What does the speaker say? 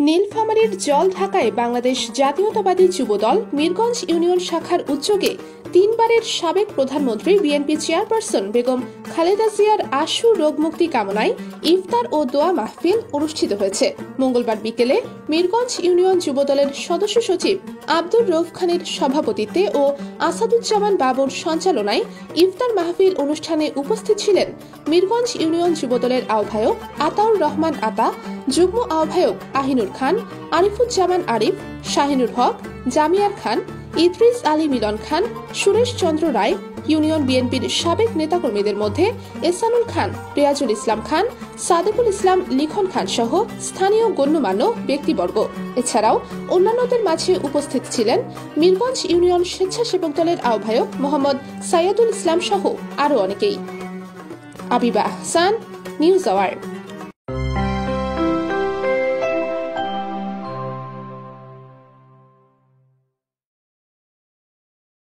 নীলফামারীর জল ঢাকায় বাংলাদেশ জাতীয়তাবাদী যুবদল মিরগঞ্জ ইউনিয়ন শাখার উদ্যোগে তিনবারের সাবেক প্রধানমন্ত্রী বিএনপি চেয়ারপারসন বেগম খালেদা জিয়ার আশু রোগমুক্তি কামনায় ইফতার ও দোয়া মাহফিল অনুষ্ঠিত হয়েছে। মঙ্গলবার বিকেলে মিরগঞ্জ ইউনিয়ন যুবদলের সদস্য সচিব আব্দুর রউফ খানের সভাপতিত্বে ও আসাদুজ্জামান বাবুর সঞ্চালনায় ইফতার মাহফিল অনুষ্ঠানে উপস্থিত ছিলেন মিরগঞ্জ ইউনিয়ন যুবদলের আহ্বায়ক আতাউর রহমান আতা, যুগ্ম আহ্বায়ক আহিনুর খান, আরিফুজ্জামান আরিফ, শাহিনুর হক, জামিয়ার খান, ইদ্রিস আলী মিলন খান, সুরেশ চন্দ্র রায়, ইউনিয়ন বিএনপির সাবেক নেতাকর্মীদের মধ্যে এহসানুল খান, রিয়াজুল ইসলাম খান, সাদেকুল ইসলাম লিখন খান সহ স্থানীয় গণ্যমান্য ব্যক্তিবর্গ। এছাড়াও অন্যান্যদের মাঝে উপস্থিত ছিলেন মিরগঞ্জ ইউনিয়ন স্বেচ্ছাসেবক দলের আহ্বায়ক মোহাম্মদ সাইয়াদুল ইসলাম সহ আরও অনেকেই। আবিবা আহসান, নিউজ আওয়ার।